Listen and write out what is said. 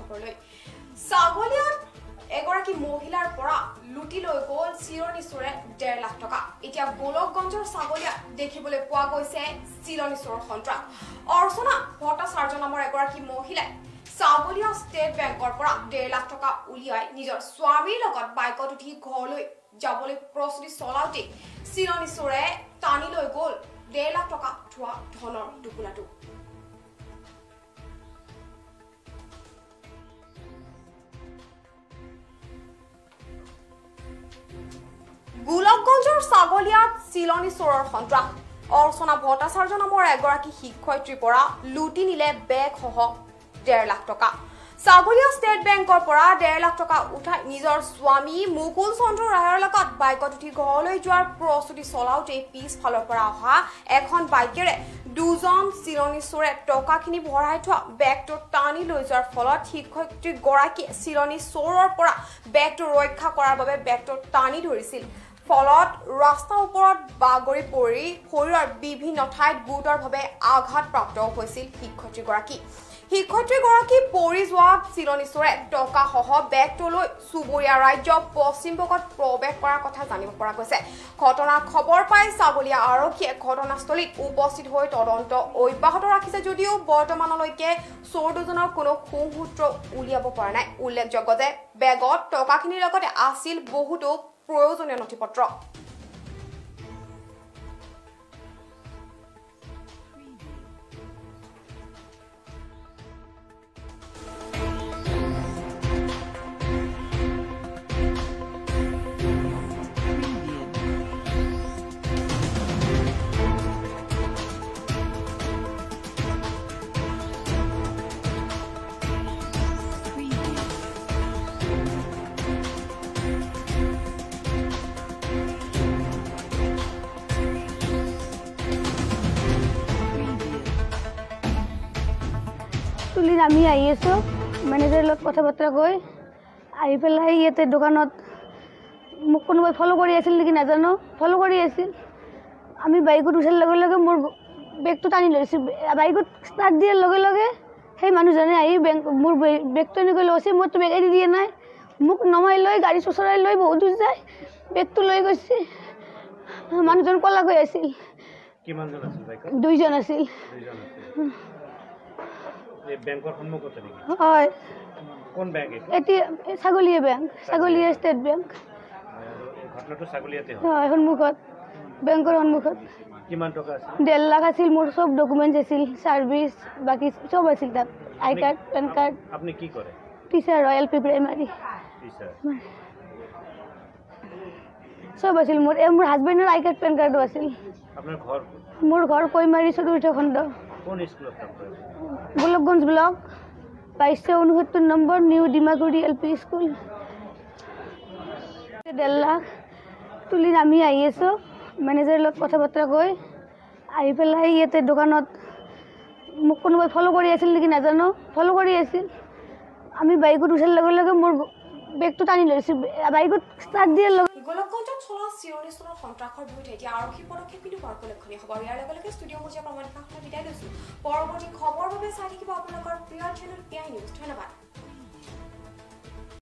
খবৰলৈ ছাগলিয়াত এগৰাকী মহিলাৰ পৰা লুটি লৈ গ'ল চিৰণী চোৰে 1.5 লাখ টকা এতিয়া গোলকগঞ্জৰ ছাগলিয়া দেখিবলৈ পোৱা গৈছে চিৰণী চোৰৰ সন্ত্ৰাস অৰ্চনা ভট্টাচাৰ্য নামৰ এগৰাকী মহিলাই ছাগলিয়া ষ্টেট বেংকৰ পৰা 1.5 লাখ টকা উলিয়াই নিজৰ স্বামীৰ লগত বাইকত উঠি ঘৰলৈ যাবলৈ প্ৰস্তুতি চলাওঁতে চিৰণী চোৰে টানি লৈ গ'ল 1.5 লাখ টকা থোৱা ধনৰ টোপোলাটো গোলকগঞ্জৰ ছাগলিয়াত চিলনী চোৰৰ সন্ত্ৰাস অৰ্চনা ভট্টাচাৰ্য নামৰ এগৰাকী শিক্ষয়িত্ৰীৰ পৰা লুটি নিলে বেগ সহ 1.5 লাখ টকা ছাগলিয়া ষ্টেট বেংকৰ পৰা 1.5 লাখ টকা উঠাই নিজৰ স্বামী মুকুল চন্দ্ৰ ৰায়ৰ লগত বাইকত উঠি ঘৰলৈ যোৱাৰ প্ৰস্তুতি চলাওঁতে পিছফালৰ পৰা অহা এখন বাইকেৰে দুজন চিৰণী চোৰে টকাখিনি ভৰাই থোৱা বেগটো টানি লৈ যোৱাৰ ফলত শিক্ষয়িত্ৰী গৰাকীয়ে চিৰণী চোৰৰ পৰা বেগটো ৰক্ষা কৰাৰ বাবে বেগটো টানি ধৰিছিল ফলত ৰাস্তাৰ ওপৰত বাগৰি পৰি শৰীৰৰ বিভিন্ন ঠাইত গুৰুতৰভাৱে আঘাতপ্ৰাপ্ত হৈছিল শিক্ষয়িত্ৰী গৰাকী পৰি যোৱা চিৰণী চোৰে টকা সহ বেগটো লৈ চুবুৰীয়া ৰাজ্য পশ্চিমবংগত প্ৰৱেশ কৰাৰ কথা জানিব পৰা গৈছে ঘটনাৰ খবৰ পাই ছাগলিয়া আৰক্ষীয়ে ঘটনাস্থলীত উপস্থিত হৈ তদন্ত অব্যাহত ৰাখিছে যদিও বৰ্তমানলৈকে চোৰ দুজনৰ কোনো সুসূত্ৰ উলিয়াব পৰা নাই উল্লেখযোগ্য যে বেগত টকাখিনিৰ লগতে আছিল বহুতো প্ৰয়োজনীয় নথিপত্ৰ তুলি আমি আহি আছোঁ মেনেজাৰৰ লগত কথা বতৰা কৈ আহি পেলাই ইয়াতে দোকানত মোক কোনোবাই ফ'ল' কৰি আছিল নেকি নাজানো ফ'ল' কৰি আছিল আমি বাইকত উঠাৰ লগে লগে মোৰ বেগটো টানি লৈছোঁ বাইকত ষ্টাৰ্ট দিয়াৰ লগে লগে সেই মানুহজনে আহি মোৰ বেগটো এনেকৈ লৈছে মইতো বেগ এৰি দিয়া নাই মোক নমাই লৈ গাড়ী চোচৰাই লৈ বহুত দূৰ যায় বেগটো লৈ গৈছে মানুহজন ক'লা গৈ আছিল দুইজন আছিল বেংকৰ সন্মুখতে নেকি হয় কোন বেংক এতিয়া ছাগলীয়া বেংক ছাগলীয়া ষ্টেট বেংক ঘটনাটো ছাগলীয়াতে হয় সন্মুখত বেংকৰ সন্মুখত কিমান টকা আছিল 1.5 লাখ আছিল মোৰ সব ডকুমেণ্টছ আছিল সাৰ্ভিস বাকি সব আছিল তাত আই কাৰ্ড পেন কাৰ্ড আপুনি কি কৰে teacher royal P primary teacher সব আছিল মোৰ হাজবেণ্ডৰ আই কাৰ্ড পেন কাৰ্ডো আছিল আপোনাৰ ঘৰ মোৰ ঘৰ কৈমাৰী চতুৰ্থ খণ্ড কোন স্কুলত কাম কৰে Golakganj block 2269 number new Dimaguri LP school 1.5 lakh তুলি আমি আহি আছোঁ মেনেজাৰৰ লগত কথা বতৰা কৈ আহি পেলাই ইয়াতে দোকানত মোক কোনোবাই ফ'ল' কৰি আছিল নেকি নাজানো ফ'ল' কৰি আছিল আমি বাইকত উঠাৰ লগে লগে মোৰ বেগটো টানি লৈছোঁ বাইকত ষ্টাৰ্ট দিয়াৰ লগে গোলকগঞ্জত চলা চিৰণী চোৰৰ সন্ত্ৰাসৰ বিৰুদ্ধে এতিয়া আৰক্ষী পদক্ষেপ কিন্তু বৰ লক্ষণীয় হ'ব ইয়াৰ লগে লগে ষ্টুডিঅ' মজিয়া প্ৰমাণিকাখন বিদায় লৈছোঁ পৰৱৰ্তী খবৰ বাবে চাই থাকিব আপোনালোকৰ প্ৰিয় চেনেল PI নিউজ ধন্যবাদ